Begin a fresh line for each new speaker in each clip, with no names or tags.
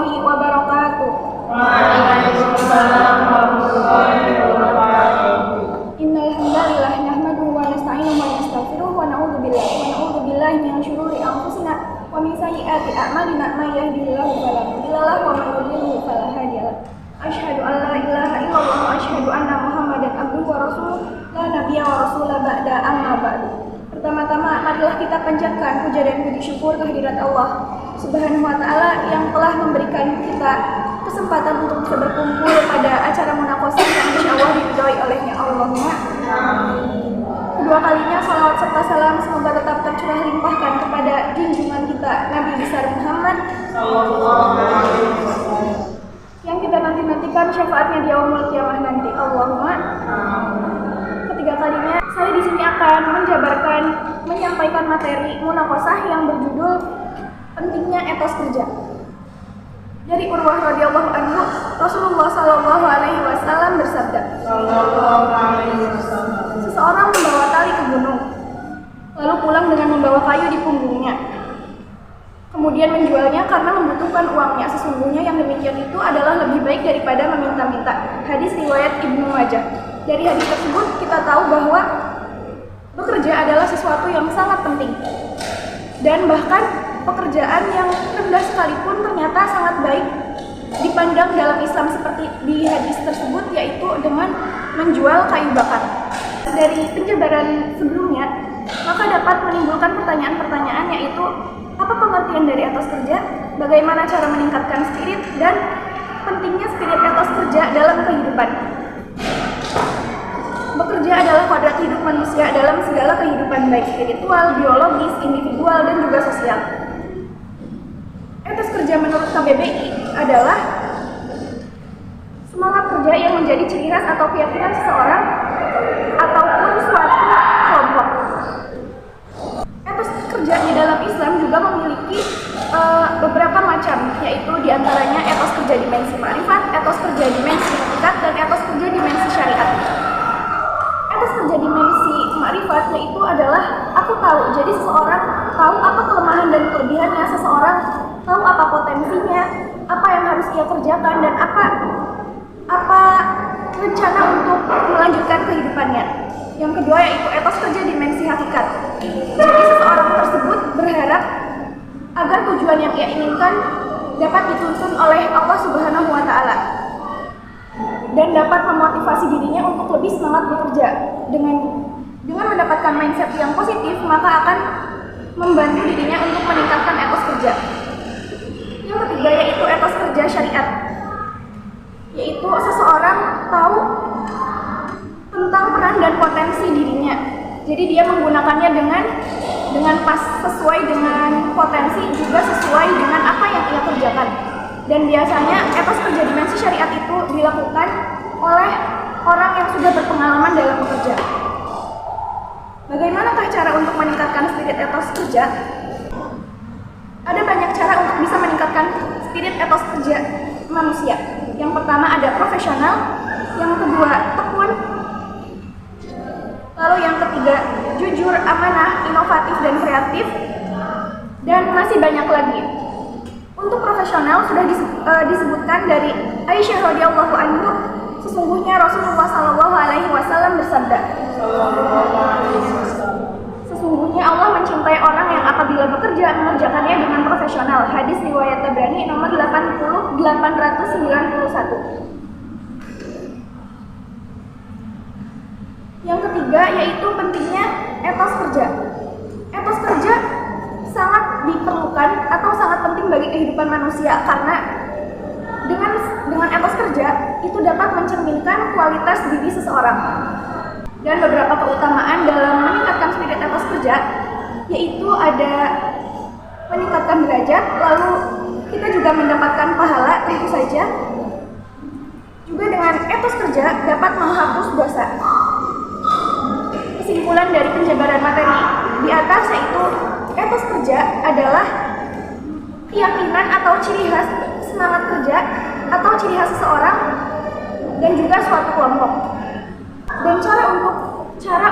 warahmatullahi wabarakatuh.
Waalaikumsalam warahmatullahi wabarakatuh.
Innal hamdalillah nahmaduhu wa nasta'inuhu wa nastaghfiruh wa na'udzu billahi min syururi anfusina wa min sayyiati a'malina may yahdihillahu fala mudilla lahu wa may yudlil fala hadiya lahu. Asyhadu an la ilaha illallah wa asyhadu anna Muhammadan abduhu wa rasuluh la nabiyya wa rasula ba'da amma ba'du. Pertama-tama marilah kita panjatkan puja dan puji syukur kehadirat Allah Subhanahu wa taala yang telah memberikan kita kesempatan untuk bisa berkumpul pada acara munaqashah yang insyaallah diridhoi olehnya. Allahumma amin. Kedua kalinya salawat serta salam semoga tetap tercurah limpahkan kepada junjungan kita Nabi besar Muhammad sallallahu alaihi wasallam yang kita nantikan syafaatnya di yaumul qiyamah nanti. Allahumma amin. Ketiga kalinya saya di sini akan menyampaikan materi munaqashah yang berjudul pentingnya etos kerja. Dari Urwah radhiyallahu anhu, Rasulullah sallallahu alaihi wasallam bersabda, seseorang membawa tali ke gunung, lalu pulang dengan membawa kayu di punggungnya. Kemudian menjualnya karena membutuhkan uangnya. Sesungguhnya yang demikian itu adalah lebih baik daripada meminta-minta. Hadis riwayat Ibnu Majah. Dari hadis tersebut kita tahu bahwa bekerja adalah sesuatu yang sangat penting. Dan bahkan pekerjaan yang rendah sekalipun ternyata sangat baik dipandang dalam Islam seperti di hadis tersebut, yaitu dengan menjual kayu bakar. Dari penjabaran sebelumnya, maka dapat menimbulkan pertanyaan-pertanyaan, yaitu apa pengertian dari etos kerja, bagaimana cara meningkatkan spirit, dan pentingnya spirit etos kerja dalam kehidupan. Bekerja adalah kodrat hidup manusia dalam segala kehidupan, baik spiritual, biologis, individual, dan juga sosial. Etos kerja menurut KBBI adalah semangat kerja yang menjadi ciri khas atau keyakinan seseorang ataupun suatu kelompok. Etos kerja di dalam Islam juga memiliki beberapa macam, yaitu diantaranya etos kerja dimensi ma'rifat, etos kerja dimensi hakikat, dan etos kerja dimensi syariat. Etos kerja dimensi ma'rifat yaitu adalah aku tahu, jadi seseorang tahu apa kelemahan dan kelebihannya, seseorang tahu apa potensinya, apa yang harus ia kerjakan, dan apa rencana untuk melanjutkan kehidupannya. Yang kedua yaitu etos kerja dimensi hakikat. Jadi seseorang tersebut berharap agar tujuan yang ia inginkan dapat dituntun oleh Allah Subhanahu wa taala dan dapat memotivasi dirinya untuk lebih semangat bekerja. Dengan mendapatkan mindset yang positif, maka akan membantu dirinya untuk meningkatkan etos kerja. Yang ketiga yaitu etos kerja syariat, yaitu seseorang tahu tentang peran dan potensi dirinya. Jadi dia menggunakannya dengan pas, sesuai dengan potensi, juga sesuai dengan apa yang ia kerjakan. Dan biasanya etos kerja dimensi syariat itu dilakukan oleh orang yang sudah berpengalaman dalam bekerja. Bagaimanakah cara untuk meningkatkan spirit etos kerja? Ada banyak cara untuk bisa meningkatkan spirit etos kerja manusia. Yang pertama ada profesional, yang kedua tekun, lalu yang ketiga jujur, amanah, inovatif, dan kreatif, dan masih banyak lagi. Untuk profesional sudah disebutkan dari Aisyah radhiyallahu anhu, sesungguhnya Rasulullah sallallahu alaihi wasallam bersabda, sesungguhnya Allah mencintai orang yang apabila bekerja mengerjakannya dengan profesional. Hadis riwayat Tabrani nomor 891. Yang ketiga yaitu pentingnya etos kerja. Etos kerja sangat diperlukan atau sangat penting bagi kehidupan manusia, karena dengan etos kerja itu dapat mencerminkan kualitas diri seseorang. Dan beberapa keutamaan dalam meningkatkan spirit etos kerja yaitu ada meningkatkan derajat, lalu kita juga mendapatkan pahala, tentu saja. Juga dengan etos kerja dapat menghapus dosa. Kesimpulan dari penjabaran materi di atas yaitu etos kerja adalah keyakinan atau ciri khas semangat kerja atau ciri khas seseorang dan juga suatu kelompok. Dan cara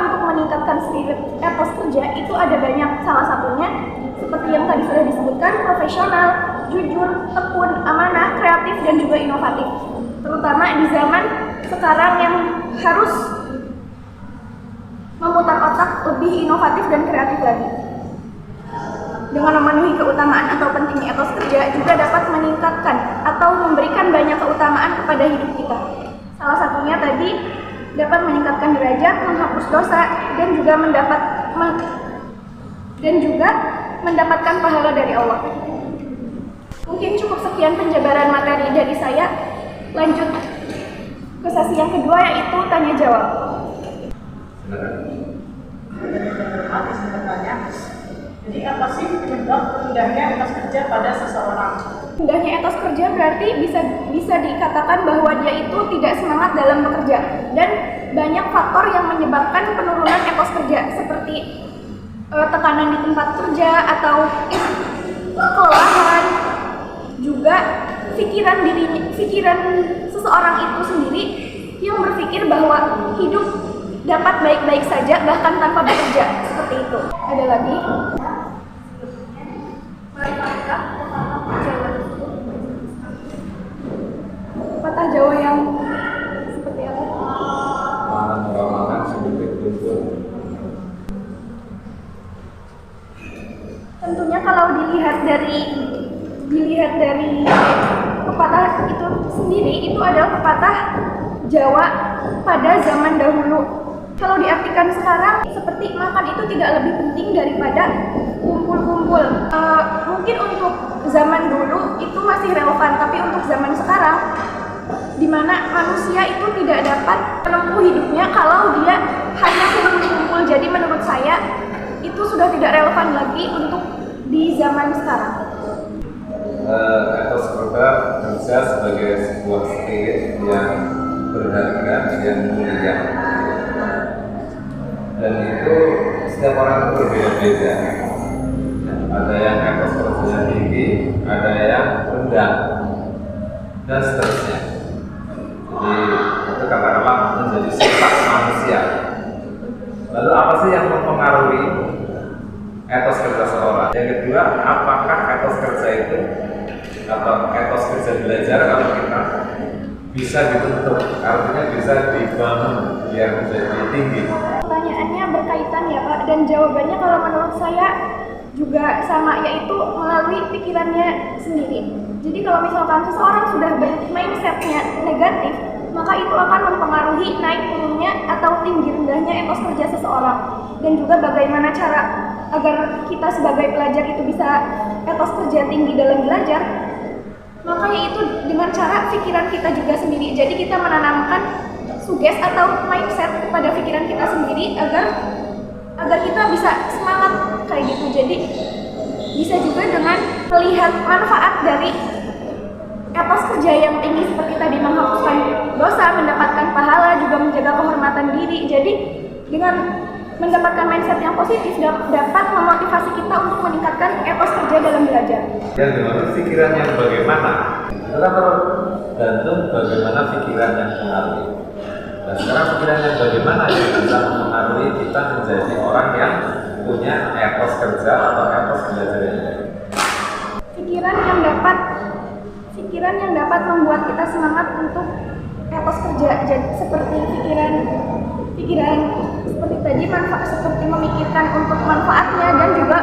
untuk meningkatkan spirit etos kerja itu ada banyak. Salah satunya seperti yang tadi sudah disebutkan, profesional, jujur, tekun, amanah, kreatif, dan juga inovatif. Terutama di zaman sekarang yang harus memutar otak lebih inovatif dan kreatif lagi. Dengan memenuhi keutamaan atau pentingnya etos kerja juga dapat meningkatkan atau memberikan banyak keutamaan kepada hidup kita. Salah satunya tadi dapat meningkatkan derajat, menghapus dosa, dan juga mendapatkan pahala dari Allah. Mungkin cukup sekian penjabaran materi dari saya. Lanjut ke sesi yang kedua, yaitu tanya jawab.
Jadi apa sih penyebab rendahnya etos kerja pada seseorang?
Rendahnya etos kerja berarti bisa dikatakan bahwa dia itu tidak semangat dalam bekerja, dan banyak faktor yang menyebabkan penurunan etos kerja seperti tekanan di tempat kerja atau kelelahan, juga pikiran seseorang itu sendiri yang berpikir bahwa hidup dapat baik-baik saja bahkan tanpa bekerja, seperti itu. Ada lagi? Patah Jawa yang seperti apa?
Makan sedikit kumpul.
Tentunya kalau dilihat dari pepatah itu sendiri, itu adalah pepatah Jawa pada zaman dahulu. Kalau diartikan sekarang, seperti makan itu tidak lebih penting daripada kumpul-kumpul. Mungkin untuk zaman dulu itu masih relevan, tapi untuk zaman sekarang, di mana manusia itu tidak dapat menempuh hidupnya kalau dia hanya kumpul-kumpul. Jadi menurut saya itu sudah tidak relevan lagi untuk di zaman sekarang.
Etos kerja sebagai sebuah spirit yang berharga, yang mulia, dan itu setiap orang itu berbeda-beda. Ada yang etos kerjanya tinggi, ada yang rendah, dan seterusnya. Jadi itu katakanlah menjadi sifat manusia. Lalu apa sih yang mempengaruhi etos kerja seorang? Yang kedua, apakah etos kerja itu atau etos kerja belajar kalau kita bisa dibentuk, artinya bisa dibangun biar menjadi tinggi?
Pertanyaannya berkaitan ya Pak, dan jawabannya kalau menurut saya juga sama, yaitu melalui pikirannya sendiri. Jadi kalau misalkan seseorang sudah mindsetnya negatif, maka itu akan mempengaruhi naik turunnya atau tinggi rendahnya etos kerja seseorang. Dan juga bagaimana cara agar kita sebagai pelajar itu bisa etos kerja tinggi dalam belajar, maka yaitu dengan cara pikiran kita juga sendiri. Jadi kita menanamkan suges atau mindset kepada pikiran kita sendiri agar kita bisa semangat kayak gitu. Jadi bisa juga dengan melihat manfaat dari etos kerja yang tinggi seperti tadi, menghapuskan dosa, mendapatkan pahala, juga menjaga kehormatan diri. Jadi dengan mendapatkan mindset yang positif dapat memotivasi kita untuk meningkatkan etos kerja dalam belajar.
Yang dimana pikiran yang bagaimana? Itu kan tergantung bagaimana pikiran yang mengaruhi. Dan sekarang pikiran yang bagaimana yang bisa mempengaruhi kita menjadi orang yang punya etos kerja atau etos belajar yang baik.
Pikiran yang dapat membuat kita semangat untuk etos kerja. Jadi seperti pikiran seperti tadi, seperti memikirkan untuk manfaatnya, dan juga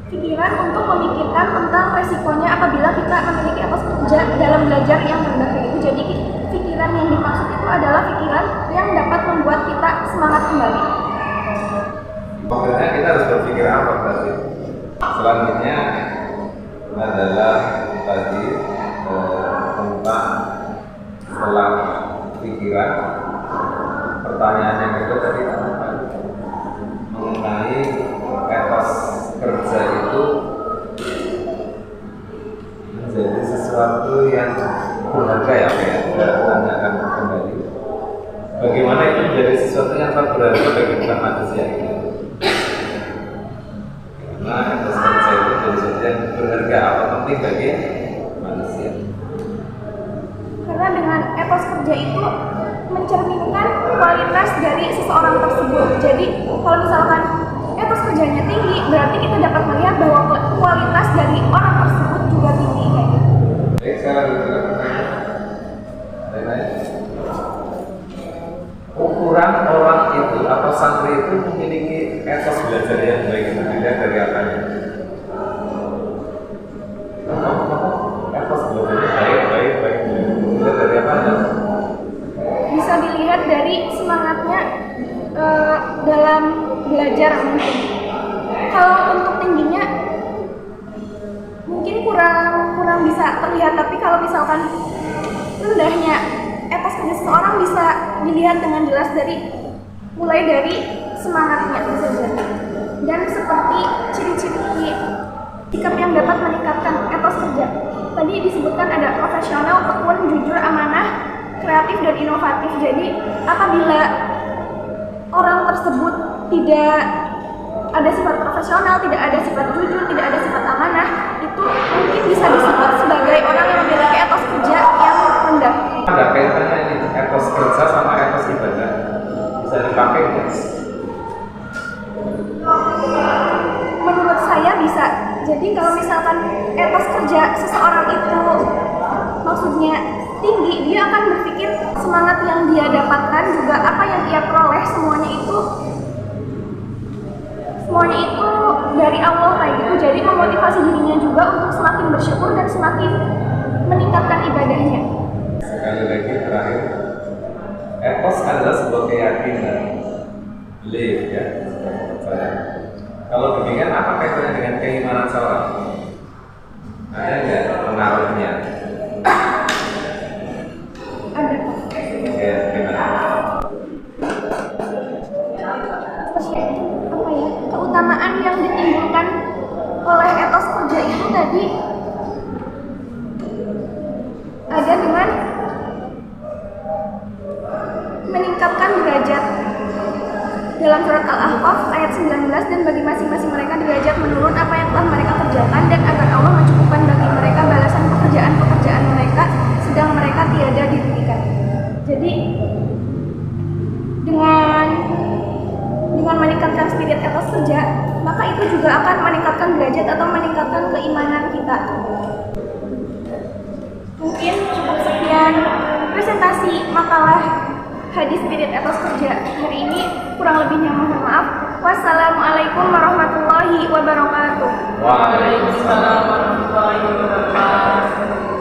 pikiran untuk memikirkan tentang resikonya apabila kita memiliki etos kerja dalam belajar yang rendah itu. Jadi pikiran yang dimaksud itu adalah pikiran yang dapat membuat kita semangat kembali.
Pokoknya kita harus berpikir apa berarti? Selanjutnya adalah tadi tentang setelah pikiran. Pertanyaan yang kedua tadi mengenai etos kerja itu menjadi sesuatu yang berharga ya, kita tanyakan kembali. Bagaimana itu menjadi sesuatu yang sangat berharga bagi kita manusia ini? Karena etos kerja itu menjadi sesuatu yang berharga atau penting bagi manusia.
Karena dengan etos kerja itu mencerminkan kualitas dari seseorang tersebut. Jadi kalau misalkan etos kerjanya tinggi, berarti kita dapat melihat bahwa kualitas dari orang tersebut kurang bisa terlihat. Tapi kalau misalkan rendahnya etos kerja seseorang bisa dilihat dengan jelas mulai dari semangatnya saja. Dan seperti ciri-ciri sikap yang dapat meningkatkan etos kerja, tadi disebutkan ada profesional, tekun, jujur, amanah, kreatif, dan inovatif. Jadi apabila orang tersebut tidak ada sifat profesional, tidak ada sifat jujur, tidak ada sifat amanah, itu mungkin bisa disebut sebagai orang yang memiliki etos kerja yang rendah.
Ada kaitannya ini etos kerja sama etos ibadah, bisa dipakai nggak?
Menurut saya bisa. Jadi kalau misalkan etos kerja seseorang itu maksudnya tinggi, dia akan berpikir semangat yang dia dapatkan juga apa yang dia peroleh semuanya itu dari Allah kayak gitu. Jadi memotivasi dirinya juga untuk semakin bersyukur dan semakin meningkatkan ibadahnya.
Sekali lagi terakhir, etos adalah sebuah keyakinan, belief ya, percaya. Kalau demikian apa kaitannya dengan keimanan seorang? Ada nggak pengaruhnya?
Ada.
Ya, gimana?
Keutamaan yang ditimbulkan oleh etos kerja itu tadi ada dengan meningkatkan derajat. Dalam surat Al-Ahqaf ayat 19, dan bagi masing-masing mereka derajat menurut apa yang telah mereka kerjakan, dan agar Allah mencukupkan bagi mereka balasan pekerjaan-pekerjaan mereka sedang mereka tiada dirugikan. Jadi dengan meningkatkan spirit etos kerja, maka itu juga akan meningkatkan derajat atau meningkatkan keimanan kita. Mungkin cukup sekian presentasi makalah hadis spirit etos kerja hari ini. Kurang lebihnya mohon maaf. Wassalamualaikum warahmatullahi wabarakatuh.
Waalaikumsalam warahmatullahi wabarakatuh.